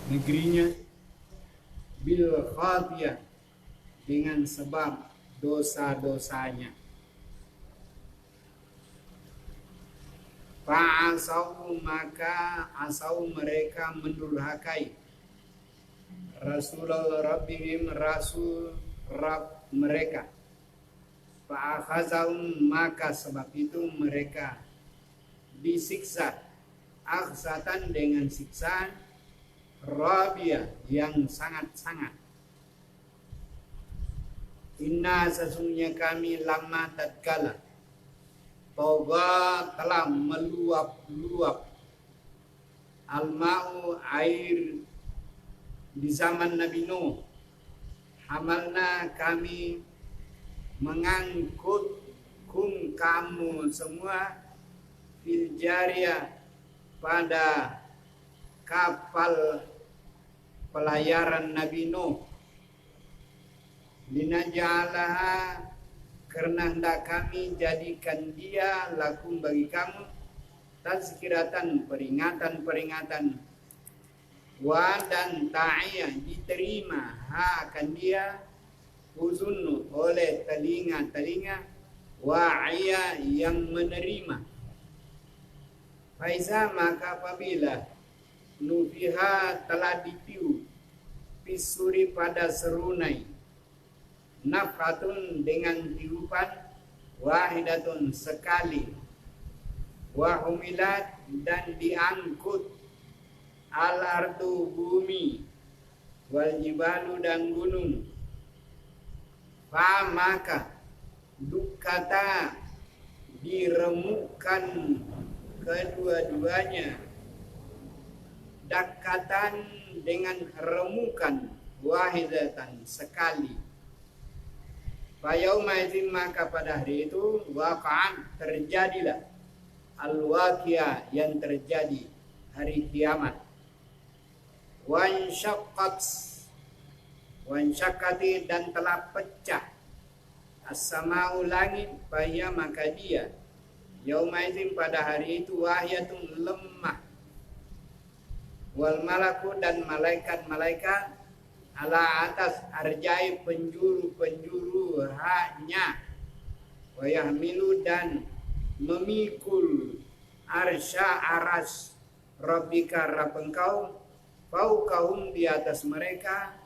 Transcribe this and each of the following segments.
negerinya, bil khatiyah, dengan sebab dosa-dosanya. Fa'asau, maka asau mereka mendurhakai Rasulullah Rabbihim, Rasul Rabb mereka. Fa'akhazahum, maka sebab itu mereka disiksa akhsatan dengan siksaan rabia yang sangat-sangat. Inna, sesungguhnya kami, lama tatkala toga telah meluap-luap al-ma'u, air di zaman Nabi Nuh, hamalna, kami mengangkut kamu semua fil jariyah, pada kapal pelayaran Nabi Nuh, linaja'alaha, karena hendak kami jadikan dia lakum, bagi kamu, tazkiratan, peringatan-peringatan, wa, dan ta'iyah, diterima, ha, akan dia, uzun, oleh telinga-telinga, wa'iyah, yang menerima. Faiza, maka apabila nufiha, telah ditiu, pisuri, pada serunai, nafhatun, dengan tiupan, wahidatun, sekali, wahumilat, dan diangkut, al-ardu, bumi, wal jibalu, dan gunung, fa, maka dukata, diremukkan kedua-duanya, dakatan, dengan remukan, wahidatan, sekali. Fayauma idzin, maka pada hari itu, waqa'an, terjadilah al-waqiah, yang terjadi hari kiamat. Wansyaqqati, dan telah pecah as-sama'u, langit, faya, maka dia, yauma idzin, pada hari itu, wahyatun, lemah, wal malaku, dan malaikat-malaikat, ala, atas, arjai, penjuru-penjuru hanya, wayahmilu, dan memikul, arsya, aras, rabbika, Rabb engkau, fauqahum, di atas mereka,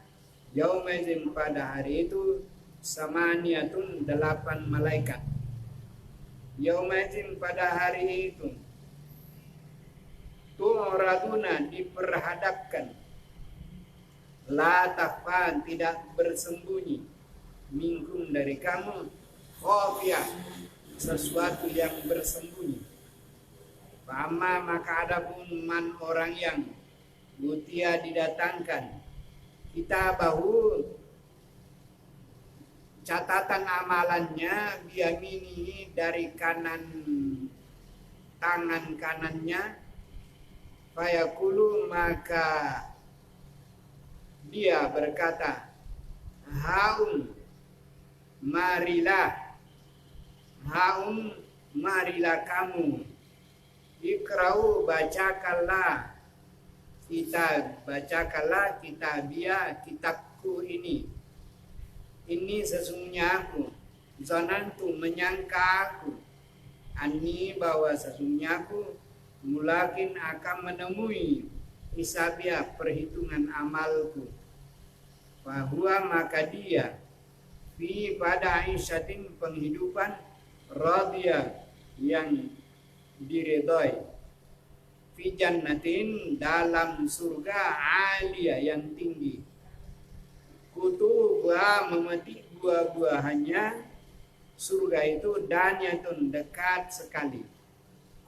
yaumizin, pada hari itu, samaniyatun, 8 malaikat. Yaumizin, pada hari itu, tu'raduna, diperhadapkan, la takhfa, tidak bersembunyi, minkum, dari kamu, khafiyah, sesuatu yang bersembunyi. Fa'amma, maka adapun man, orang yang utia, didatangkan, kitabahu, catatan amalannya, biyaminihi, dari kanan, tangan kanannya, fayaqulu, maka dia berkata, haum, marilah, haum, marilah kamu, ikrau, bacakanlah, bacakanlah kitabia, kitabku ini sesungguhnya aku, zanantu, menyangka aku, ani, bahwa sesungguhnya aku, mulakin, akan menemui, hisabia, perhitungan amalku, bahwa maka dia, fi, pada aisyatin, penghidupan, radiyah, yang diridhoi, fi jannatin, dalam surga, aliyah, yang tinggi, kutuba, memetik buah-buahannya, surga itu, danyatun, dekat sekali,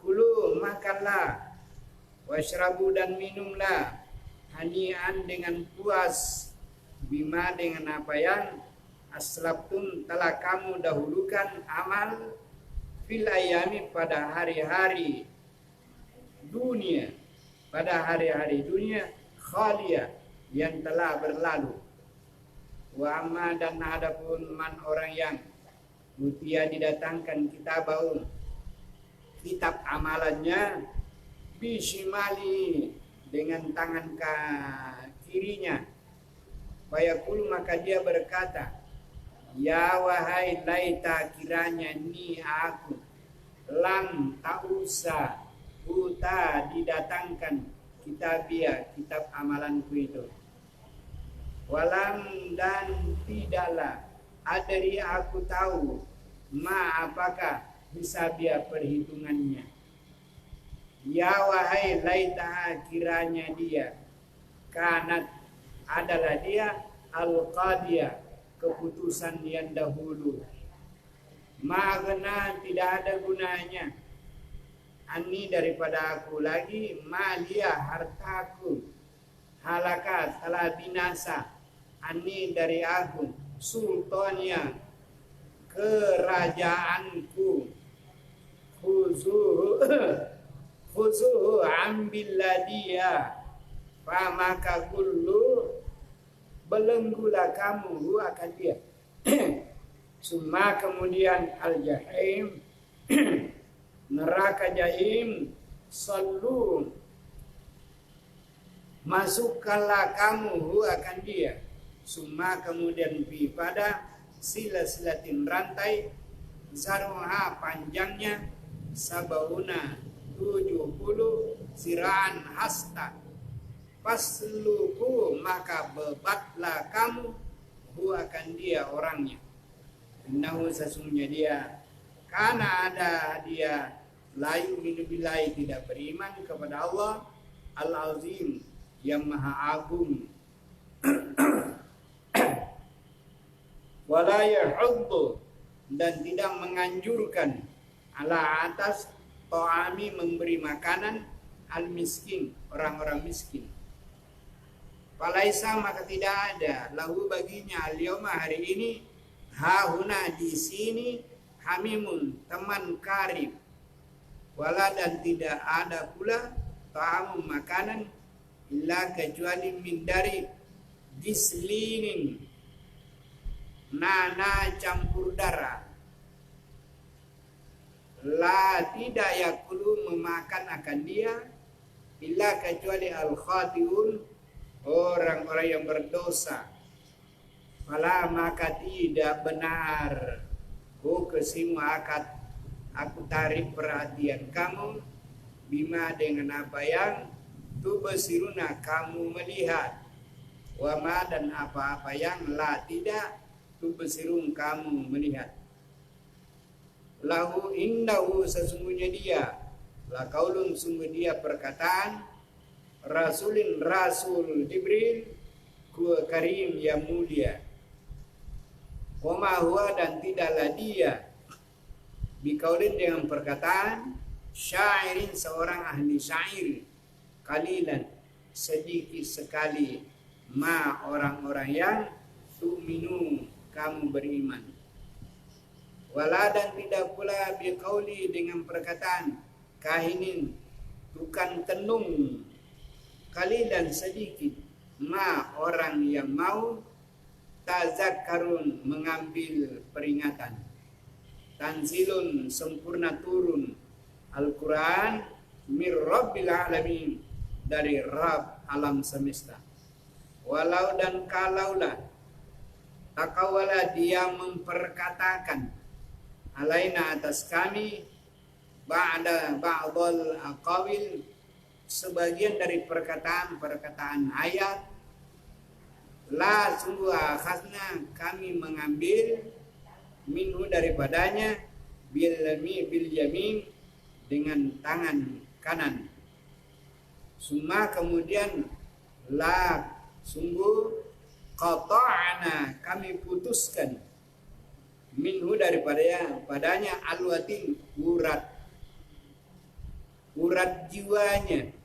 kulu, makanlah, washrabu, dan minumlah, hanian, dengan puas, bima, dengan apa yang aslabtum, telah kamu dahulukan amal, fil ayami, pada hari-hari dunia, khaliyah, yang telah berlalu. Wa amma, dan adapun man, orang yang utia, didatangkan, kitabau, kitab amalannya, bishimali, dengan tangan kirinya. Fayaqulu, maka dia berkata, ya wahai laita, kiranya ni aku lam tausa uta didatangkan kitabia, kitab amalanku itu. Walam, dan tidaklah adri, aku tahu, ma apakah hisabia, perhitungannya. Ya wahai laita, kiranya dia kanat, adalah dia al-qadiyah, keputusan yang dahulu. Magna, tidak ada gunanya, ani daripada aku lagi, malia, hartaku, halakat, telah binasa, ani dari aku, sultania, kerajaanku, khuzuhu ambillah dia, maka kullu, belenggulah kamu akan dia. Summa, kemudian al-jahim, neraka jahim, sallu, masukkanlah kamu akan dia. Summa, kemudian fi, pada silsilatin, rantai, zaruha, panjangnya, sabauna, 70 siraan hasta, fasluku, maka bebatlah kamu akan dia orangnya. Innahu, sesungguhnya dia, karena ada dia layu minubillahi, tidak beriman kepada Allah, al-azim, yang maha agung. Wala yahuddu, dan tidak menganjurkan, ala atas ta'ami, memberi makanan, al-miskin, orang-orang miskin. Falaisa, maka tidak ada, lahu baginya, al-yawma, hari ini, hahuna, di sini, hamimun, teman karib. Wala, dan tidak ada pula ta'amu, makanan, illa, kecuali min, dari gislinin, nana, campur darah. La, tidak yakulu, memakan akan dia, illa, kecuali al-khatiun, orang-orang yang berdosa. Fala, maka tidak benar, kesimu akad, aku tarik perhatian kamu, bima, dengan apa yang tubasiruna, kamu melihat, wama, dan apa-apa yang la, tidak tubasirun, kamu melihat. Lahu, indahu, sesungguhnya dia, la kaulun, sungguh dia perkataan, rasulin, rasul Jibril, karim, yang mulia. Wama huwa, dan tidaklah dia, bikaulin, dengan perkataan, syairin, seorang ahli syair, kalilan, sedikit sekali, ma, orang-orang yang tu'minu, kamu beriman. Wala, dan tidak pula bikauli, dengan perkataan, kahinin, tukang tenung, kalilan, sedikit, ma, orang yang mau tazakkarun, mengambil peringatan. Tanzilun, sempurna turun Al-Quran, mir rabbil alamin, dari Rabb alam semesta. Walau, dan kalaulah, takawala, dia memperkatakan, alaina, atas kami, ba'dal aqawil, sebagian dari perkataan ayat, la, sungguh akhadna, kami mengambil, minhu, daripadanya, bil yamin, dengan tangan kanan. Summa, kemudian, la, sungguh, qata'na, kami putuskan, minhu, daripadanya, alwatin, urat jiwanya.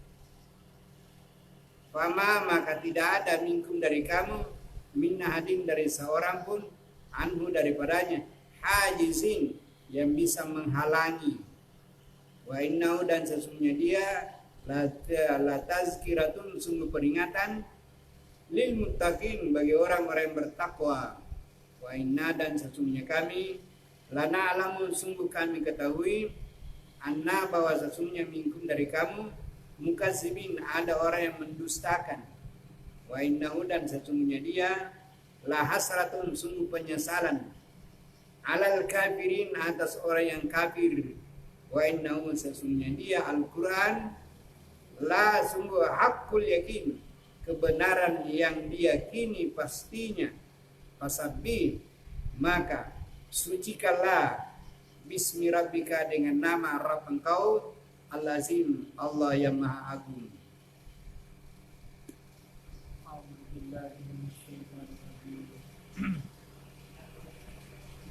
Fama, maka tidak ada, minkum, dari kamu, min ahadin, dari seorang pun, anhu, daripadanya, hajizin, yang bisa menghalangi. Wa innahu, dan sesungguhnya dia, la tazkiratun, sungguh peringatan, lil muttaqin, bagi orang-orang yang bertakwa. Wa inna, dan sesungguhnya kami, lana alamun, sungguh kami ketahui, anna, bahwa sesungguhnya minkum, dari kamu, mukazibin, ada orang yang mendustakan. Wa innahu, dan sesungguhnya dia la hasratun, sungguh penyesalan, alal kafirin, atas orang yang kafir. Wa innahu, sesungguhnya dia Al-Quran, la, sungguh hakul yakin, kebenaran yang diyakini pastinya. Fasabbih, maka sucikanlah, bismi rabbika, dengan nama Rabb engkau, Al-Azim, Allah yang Maha Agung.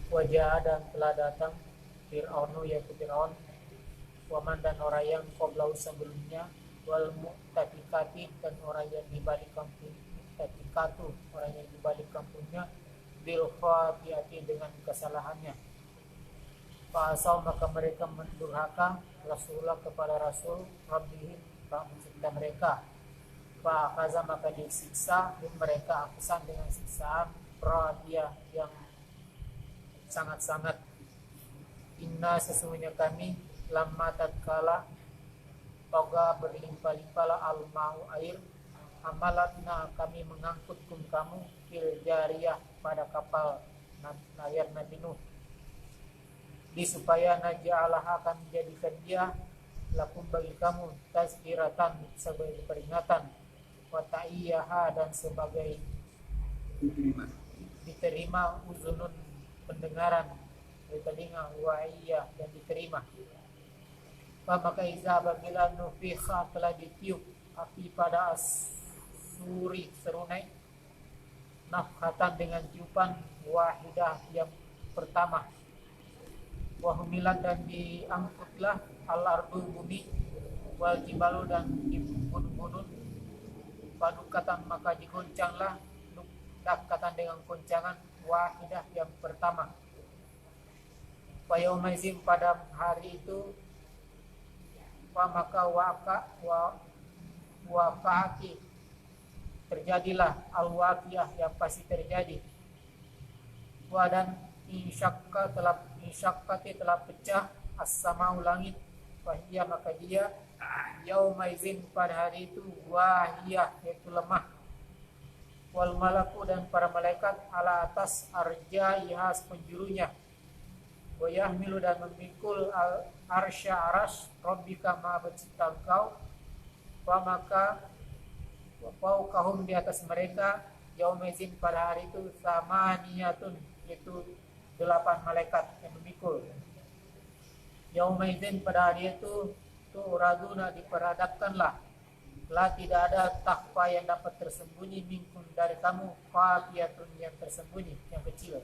Wajah dan telah datang Fir'aunu, yaitu Fir'aun, waman, dan orang yang qoblau sebelumnya, wal mu'tafikati, dan orang yang di balik kampung, mu'tafikatu, orang yang di balik kampungnya, bil khati'ati, dengan kesalahannya. Fa'asau, maka mereka mendurhaka Rasulullah, kepada Rasul Rabbihim, Rabb pencipta mereka. Fa'akaza, maka disiksa mereka akusan dengan siksaan radiyah, yang sangat-sangat. Inna, sesungguhnya kami, lamma tatkala toga berlimpah-limpahlah al-ma'u, air, amalatna, kami mengangkutkum kamu, fil jariyah, pada kapal layar Nabi Nuh, supaya naja'alaha, akan menjadikan dia lakum, bagi kamu, tazkiratan, sebagai peringatan, wa ta'iyaha, dan sebagai diterima, uzunun, pendengaran, dari telinga, wa iya, dan diterima. Maka iza, apabila nufikha, telah ditiup api pada as-suri, serunai, nafkhatan, dengan tiupan, wahidah, yang pertama, wahumilan, dan diangkutlah al-ardu, bumi, wal jibalu, dan gunung-gunung, padukatan, maka digoncanglah, dakatan, dengan goncangan, wahidah, yang pertama. Wa yaumazim, pada hari itu, wa maka waqa'ati, terjadilah al-waqiyah, yang pasti terjadi. Wa, dan insyaqqati, telah pecah as-sama'u, langit, wahiyah, maka dia yaumaizin, pada hari itu, wahiyah, yaitu lemah. Wal malaku, dan para malaikat, ala atas arjaiha, penjurunya. Wa yahmilu, dan memikul arsya, aras rabbika, maha pencipta engkau. Wa maka fauqahum, di atas mereka, yaumizin, pada hari itu, samaniyatun, yaitu 8 malaikat yang memikul. Yaumizin, pada hari itu, tu'raduna, diperhadapkanlah, la, tidak ada takwa yang dapat tersembunyi, minkum, dari kamu, khafiyatun, yang tersembunyi, yang kecil.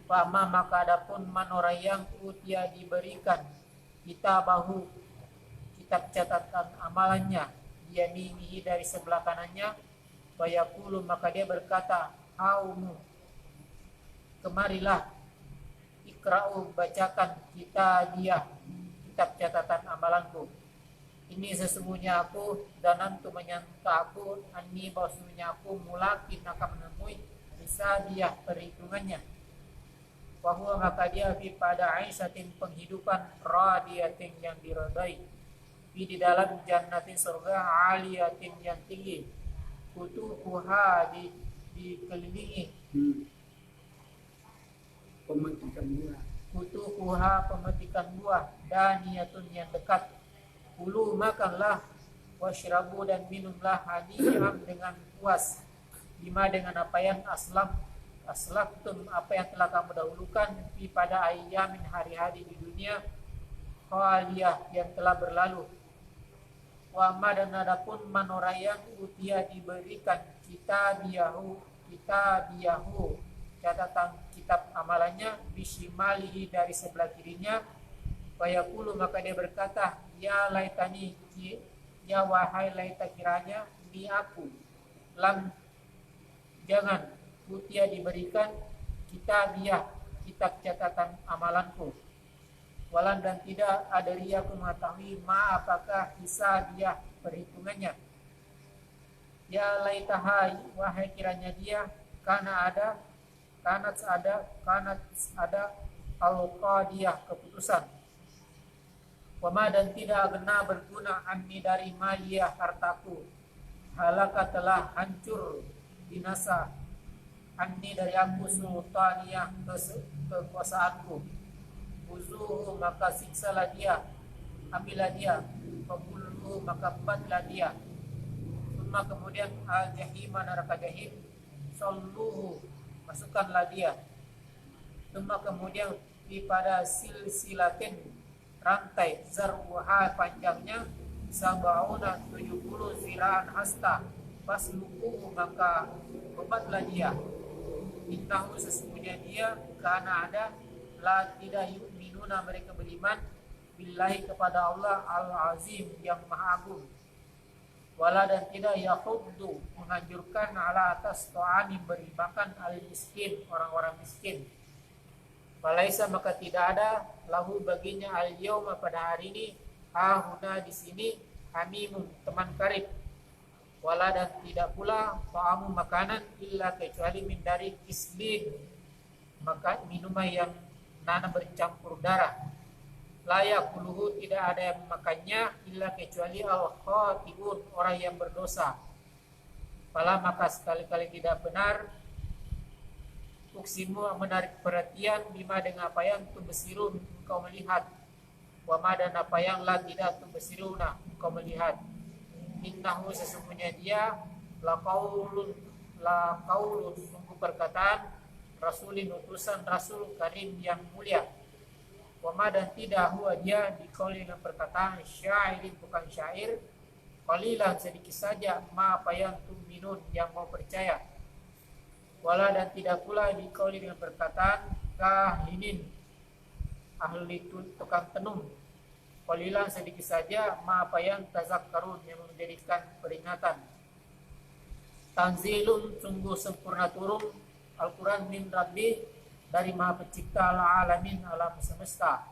Fa'ama, maka adapun man, orang yang utia, diberikan kitabahu, kitab catatan amalannya, yaminihi, dari sebelah kanannya, fayaqulu, maka dia berkata, haumu, kemarilah, ikra'u, bacakan, kitab catatan amalanku. Ini sesungguhnya aku, danantu, menyangka aku, anni, bahwasanya aku, mulakin, akan menemui bisa dia perhitungannya. Wahua, maka dia, fi, pada aisatin, penghidupan, radiyatin, yang diridai, fi, di dalam jannatin, surga, aliyatin, yang tinggi, kutuhuha, dikelilingi, pemetikan buah, kutuhuha, pemetikan buah, daniyatun, yang dekat. Kulu, makanlah, washrabu, dan minumlah, hani'an, dengan puas, bima, dengan apa yang aslaftum, apa yang telah kamu dahulukan, fi, pada ayyamin, hari-hari di dunia, khaliyah, yang telah berlalu. Wa ma, dan adapun man, orang yang utia, diberikan kitabiyahu, catatan kitab amalannya, bisimalihi, dari sebelah kirinya, fayaqulu, maka dia berkata, ya laitani, ya wahai laita, kiranya ini aku, lam, jangan, utia, diberikan kitabiyah, kitab catatan amalanku, walan, dan tidak ada riaku, mengetahui ma, apakah hisabiyah, perhitungannya. Ya laitaha, wahai kiranya dia, kanat ada al-qadiyah, keputusan. Wama dan tidak kena berguna anni dari maliyah hartaku. Halaka telah hancur binasa anni dari aku sultaniyah kekuasaanku. Uzuhu maka siksalah dia, ambillah dia, pabulhu maka buatlah dia. Summa kemudian al jahima neraka jahim, salluhu masukkanlah dia. Summa kemudian pada silsilatin rantai zarwaha panjangnya sabauna 70 ziraan hasta fasluku maka bebatlah dia. Innahu sesungguhnya dia karena ada la tidak yu'minuna mereka beriman billahi kepada Allah al-azim yang maha agung. Wala dan tidak yahuddu menganjurkan ala atas ta'ani beribakan al-miskin orang-orang miskin. Falaisa maka tidak ada lahu baginya al-yauma pada hari ini hahuna di sini hamimun teman karib. Wala dan tidak pula ta'amu makanan illa kecuali min dari kislin maka minuman yang nana bercampur darah. Layak puluhu tidak ada yang memakannya illa kecuali al-khatibun orang yang berdosa. Fala maka sekali-kali tidak benar uksimu menarik perhatian bima dengan apa yang tubsirun engkau melihat. Wama dan apa yang la tidak tubsiruna engkau melihat. Innahu sesungguhnya dia la qaulun sungguh perkataan rasulin utusan rasul karim yang mulia. Wama dan tidak huwa dia dikauli dengan perkataan syairin bukan syair. Qalilan sedikit saja ma apa yang tu'minun yang mau percaya. Wala dan tidak pula dikauli dengan perkataan kahinin ahli tukang tenung. Qalilan sedikit saja ma apa yang tazakkarun yang menjadikan peringatan. Tanzilun sungguh sempurna turun Al-Quran min Rabbi dari Maha Pencipta alamin alam semesta.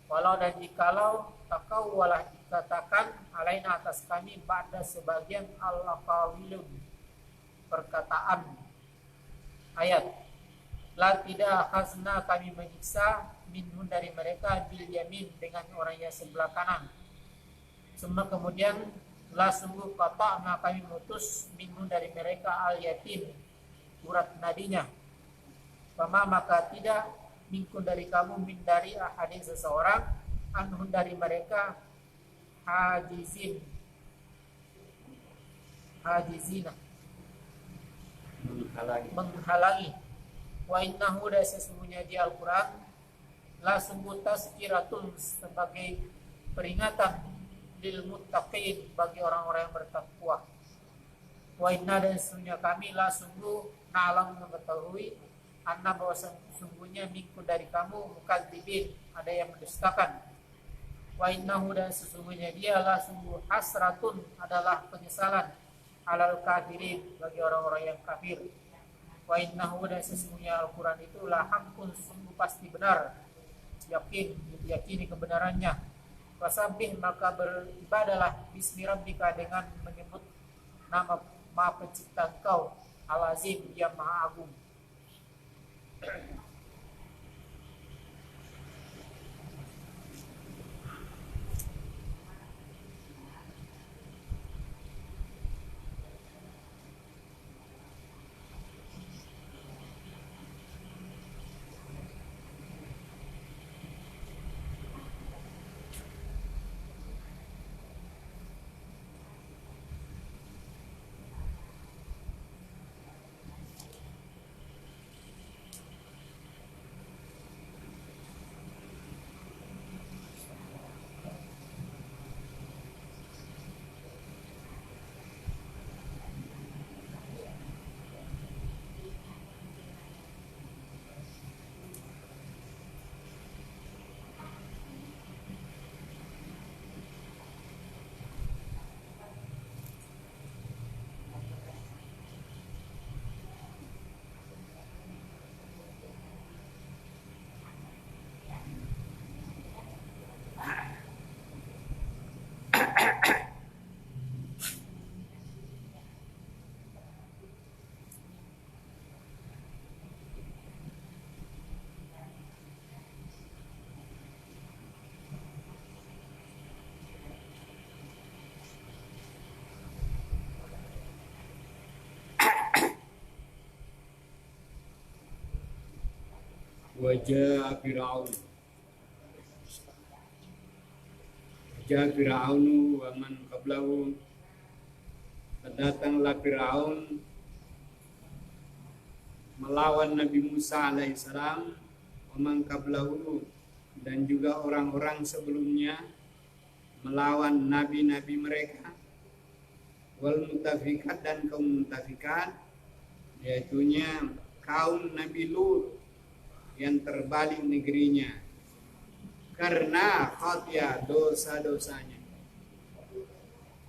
Walau dan jikalau takau walah dikatakan alaina atas kami pada sebagian al-qawilun perkataan ayat la tidak khasna kami menyiksa minhum dari mereka bil yamin dengan orang yang sebelah kanan. Semua kemudian la sungguh qata'na kami mutus minhum dari mereka al yatim urat nadinya. Fama maka tidak minkum dari kamu min dari ahadin seseorang anhum dari mereka hajizina menghalangi. Wa innahu da sesungguhnya di Al-Quran la sungguh tazkiratun sebagai peringatan lil muttaqin bagi orang-orang yang bertakwa. Wa inna dan sesungguhnya kami la sungguh na'lam mengetahui anna bahwa sesungguhnya minkum dari kamu mukadzibin ada yang mendustakan. Wa innahu dan sesungguhnya dia la sungguh hasratun adalah penyesalan alal kafirin bagi orang-orang yang kafir. Wa innahu dan sesungguhnya Al-Quran itu la haqqun sungguh pasti benar yakin diyakini kebenarannya. Fasabbih maka beribadalah bismi rabbika dengan menyebut nama Maha Pencipta engkau Al-Azim yang Maha Agung. Wajah Fir'aun. Wajah Fir'aunu wa man qablahu. Datanglah Fir'aun melawan Nabi Musa alaihissalam, wa man qablahu, dan juga orang-orang sebelumnya melawan nabi-nabi mereka, wal mutafikat, dan kaum mutafikat, yaitunya kaum Nabi Lut yang terbalik negerinya karena khatiya, dosa-dosanya.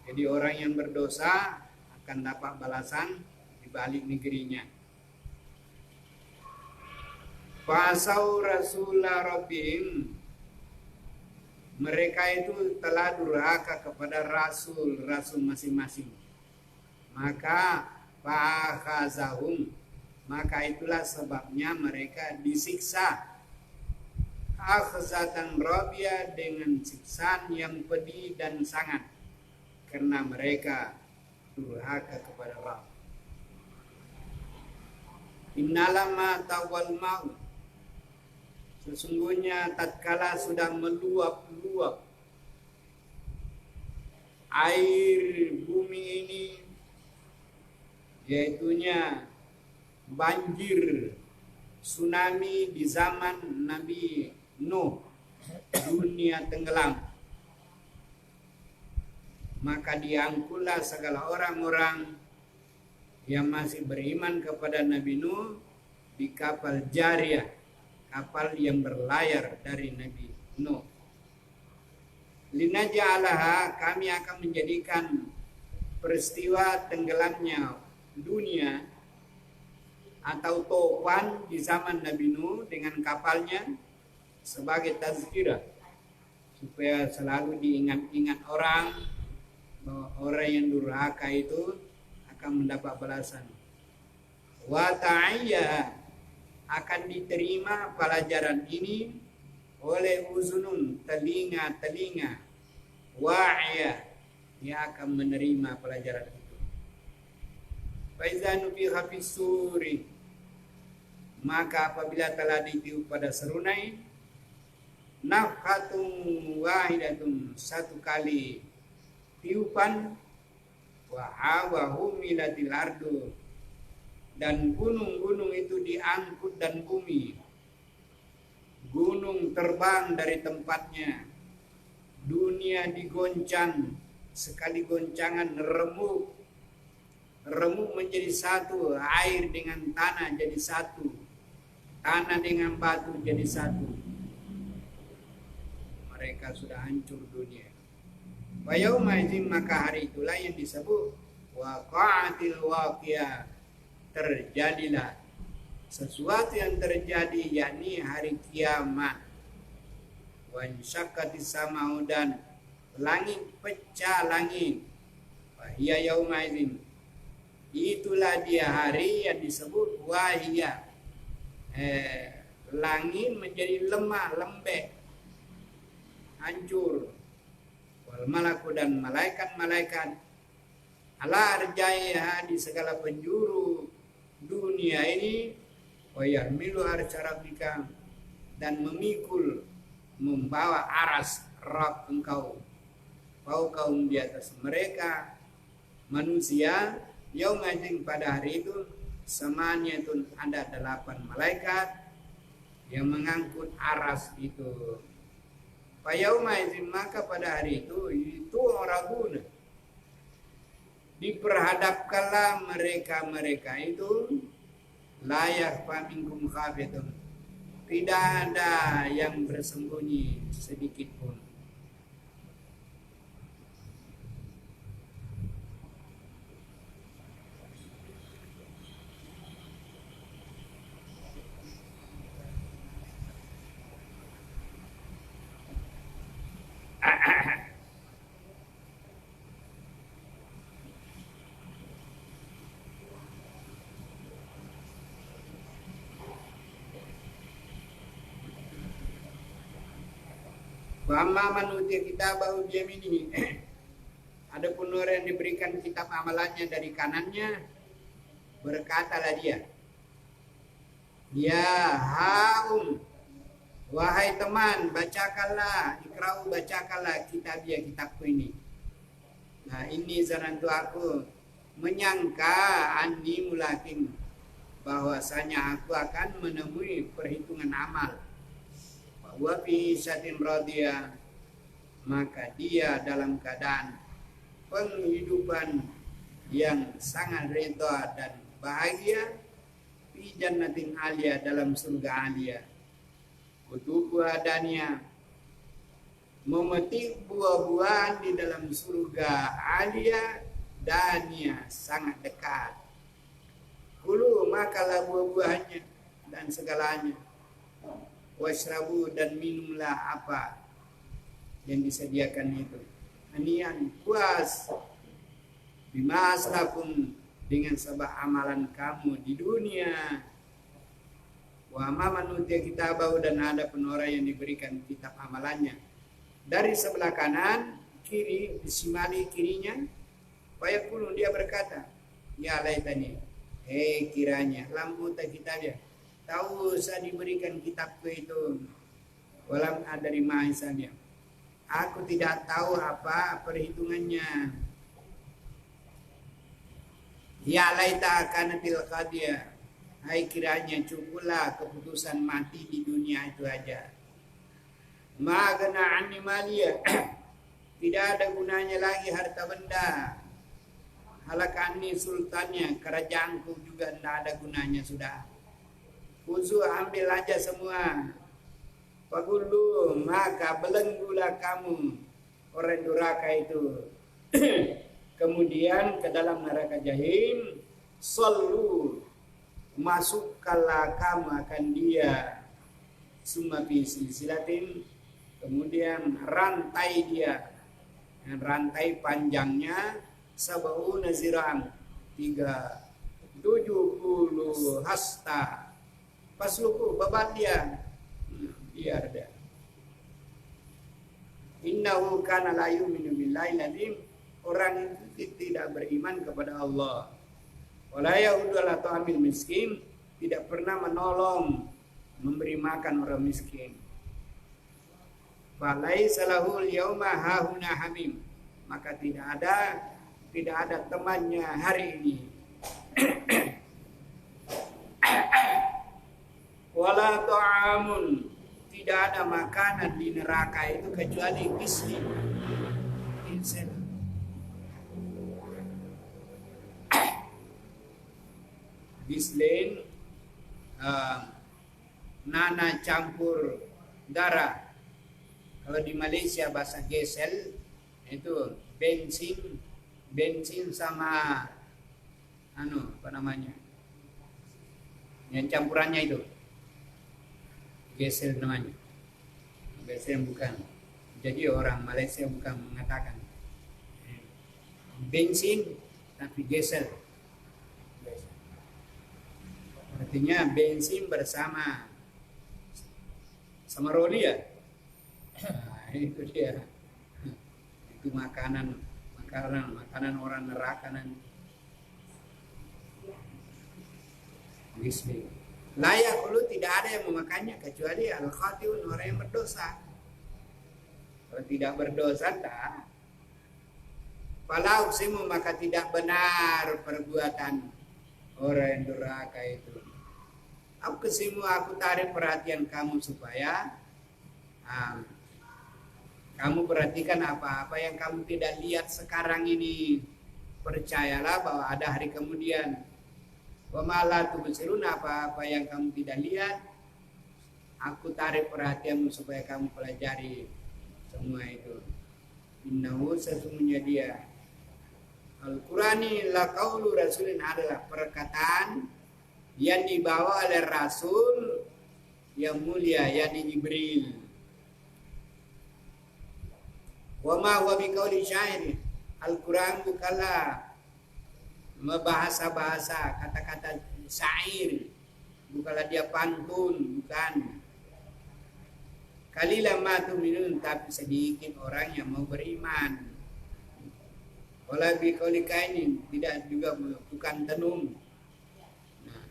Jadi orang yang berdosa akan dapat balasan di balik negerinya. Fasau Rasulullah Rabbihim, mereka itu telah durhaka kepada rasul masing-masing. Maka fa'akhazahum, maka itulah sebabnya mereka disiksa. Akhzatan rabia, dengan siksaan yang pedih dan sangat, karena mereka durhaka kepada Rabb. Innalama tawal mau, sesungguhnya tatkala sudah meluap-luap air bumi ini, yaitunya banjir, tsunami di zaman Nabi Nuh, dunia tenggelam, maka diangkutlah segala orang-orang yang masih beriman kepada Nabi Nuh di kapal Jariyah, kapal yang berlayar dari Nabi Nuh. Linaja'alaha, kami akan menjadikan peristiwa tenggelamnya dunia atau tufan di zaman Nabi Nuh dengan kapalnya sebagai tazkirah, supaya selalu diingat-ingat orang bahwa orang yang durhaka itu akan mendapat balasan. Wa ta'ayya, akan diterima pelajaran ini oleh uzunun, telinga-telinga, wa'ya, dia akan menerima pelajaran itu. Faiza nufiha fis-suri, maka apabila telah ditiup pada serunai, nafhatun wahidatun, satu kali tiupan, wa humilatil ardu, dan gunung-gunung itu diangkut dan bumi, gunung terbang dari tempatnya, dunia digoncang, sekali goncangan remuk menjadi satu, air dengan tanah jadi satu, tanah dengan batu jadi satu. Mereka sudah hancur dunia. Wa yauma idzin, maka hari itulah yang disebut waqa'atil waqiah, terjadilah sesuatu yang terjadi, yakni hari kiamat. Wa insyaqqatis samau, dan langit pecah langit. Wa hiya yauma idzin, itulah dia hari yang disebut wahiyah, langit menjadi lemah, lembek, hancur. Wal malaku, dan malaikat-malaikat ala arjaiha, di segala penjuru dunia ini, wa yahmilu arsy rabbika, dan memikul, membawa aras Rabb engkau, fauqahum, di atas mereka manusia, yaumazin, pada hari itu, samaniyatun, ada 8 malaikat yang mengangkut aras itu. Fayaumazin, maka pada hari itu oraguna, diperhadapkanlah mereka itu, layak paminkum khafitun, tidak ada yang bersembunyi sedikit pun. Wa amma man utiya kitabahu biyaminihi, adapun orang yang diberikan kitab amalannya dari kanannya, berkatalah dia, Ya haum, wahai teman, bacakanlah, ikra'u, bacakanlah kitabku ini. Nah ini zanantu, aku menyangka anni mulakin, bahwasanya aku akan menemui perhitungan amal. Wa fi syatin radiyah, maka dia dalam keadaan penghidupan yang sangat ridha dan bahagia, fi jannatin aliyah, dalam surga aliyah. Kutubu adanya, memetik buah-buahan di dalam surga aliyah, dannya sangat dekat. Kulu, makalah buah-buahannya dan segalanya. Washrabu, dan minumlah apa yang disediakan itu. Anian, puas. Bima aslafun, dengan sebab amalan kamu di dunia. Wa man utiya kitabahu, dan ada orang yang diberikan kitab amalannya dari sebelah kanan, kiri, disimali kirinya. Fayaqulu, dia berkata, ya laitani, kiranya lam uta kitabnya, tahu saya diberikan kitabku itu, walam adari ma hisabnya, aku tidak tahu apa perhitungannya. Ya laita kanatil qadiyah, hai kiranya cukuplah keputusan mati di dunia itu aja. Magana anni maliyah, tidak ada gunanya lagi harta benda. Halakani sultannya, kerajaanku juga tidak ada gunanya sudah. Khusu, ambil aja semua. Pagulu, maka belenggulah kamu, orang durhaka itu. Kemudian ke dalam neraka jahim. Sallu, masukkanlah kamu akan dia. Summa fi silsilatin, kemudian rantai dia, dan rantai panjangnya sab'una zira'an, 70 hasta. Pasluku, babat dia, biar dia. Innahu kana la yu'minu billahi lazim, orang itu tidak beriman kepada Allah. Wala yahudu ala ta'amil miskin, tidak pernah menolong, memberi makan orang miskin. Falaisa lahul yauma hahuna hamim, maka tidak ada temannya hari ini. Wala ta'amun, tidak ada makanan di neraka itu kecuali gislin. Gislin, nana campur darah. Kalau di Malaysia bahasa gesel itu bensin sama apa namanya, yang campurannya itu gesel namanya. Gesel bukan. Jadi orang Malaysia bukan mengatakan bensin tapi gesel. Artinya bensin bersama roli ya. Nah, itu dia. Itu makanan orang neraka nanti. Bismillah. Layak lu, tidak ada yang memakannya kecuali al-khatiun, orang yang berdosa. Kalau tidak berdosa tak. Falau simu, maka tidak benar perbuatan orang yang durhaka itu. Aku tarik perhatian kamu supaya kamu perhatikan apa-apa yang kamu tidak lihat sekarang ini. Percayalah bahwa ada hari kemudian. Wa ma la tubsirun, apa-apa yang kamu tidak lihat, aku tarik perhatianmu supaya kamu pelajari semua itu. Innahu, sesungguhnya dia, Al-Qur'ani la qaulu rasulin, adalah perkataan yang dibawa oleh Rasul yang mulia, yakni Jibril. Wa ma huwa biqauli syair, Al-Qur'an bukanlah bahasa-bahasa, kata-kata syair, bukanlah dia pantun, bukan. Qalilan ma tu'minun, tapi sedikit orang yang mau beriman. Wala biqauli kainin, tidak juga bukan tenung. Nah,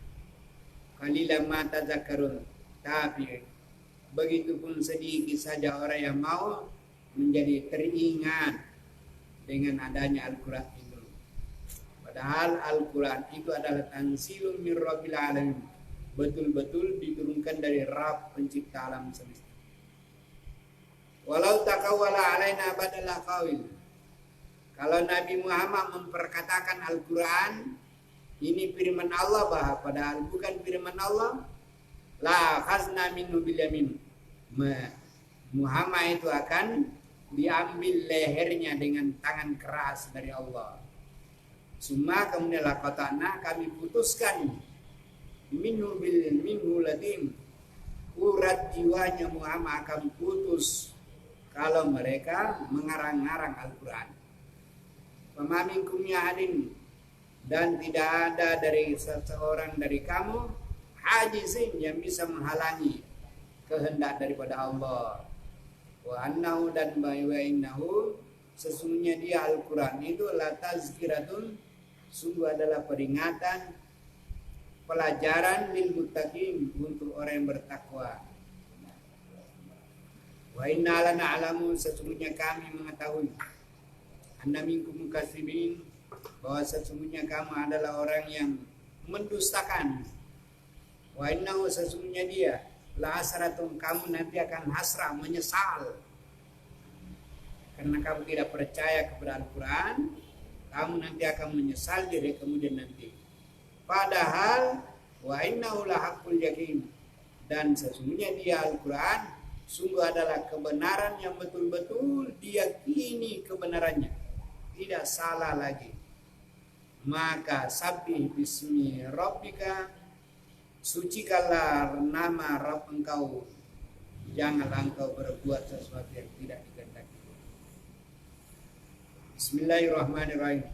qalilan ma tadhakkarun. Tapi begitupun sedikit saja orang yang mau menjadi teringat dengan adanya Al-Quran itu. Padahal Al-Quran itu adalah tanzilun min rabbil alamin, betul-betul diturunkan dari Rabb pencipta alam semesta. Walau taqawwala alaina badala qawil, kalau Nabi Muhammad memperkatakan Al-Quran ini firman Allah padahal bukan firman Allah, la khazna minhu bil yamin, Muhammad itu akan diambil lehernya dengan tangan keras dari Allah. Summa kemudian laqatana, kami putuskan minhu ladim, urat jiwanya Muhammad akan putus kalau mereka mengarang-arang Al-Quran. Fama minkum ya'adin, dan tidak ada dari seseorang dari kamu hajizin yang bisa menghalangi kehendak daripada Allah. Wa annahu, dan wa innahu, sesungguhnya dia Al-Quran itu la tazkiratun, sungguh adalah peringatan, pelajaran lil muttaqin, untuk orang yang bertakwa. Wa inna lana'lamu, sesungguhnya kami mengetahui, anna minkum mukatsibin, bahwa sesungguhnya kamu adalah orang yang mendustakan. Wa innahu, sesungguhnya dia la hasratun, kamu nanti akan hasrah, menyesal karena kamu tidak percaya kepada Al-Quran. Kamu nanti akan menyesal di kemudian nanti. Padahal wa innahu la haqqul yakin, dan sesungguhnya dia Al-Quran sungguh adalah kebenaran yang betul-betul diyakini kebenarannya, tidak salah lagi. Maka sabbih bismi rabbika, sucikanlah nama Rabb engkau, janganlah engkau berbuat sesuatu yang tidak dikehendaki. Bismillahirrahmanirrahim.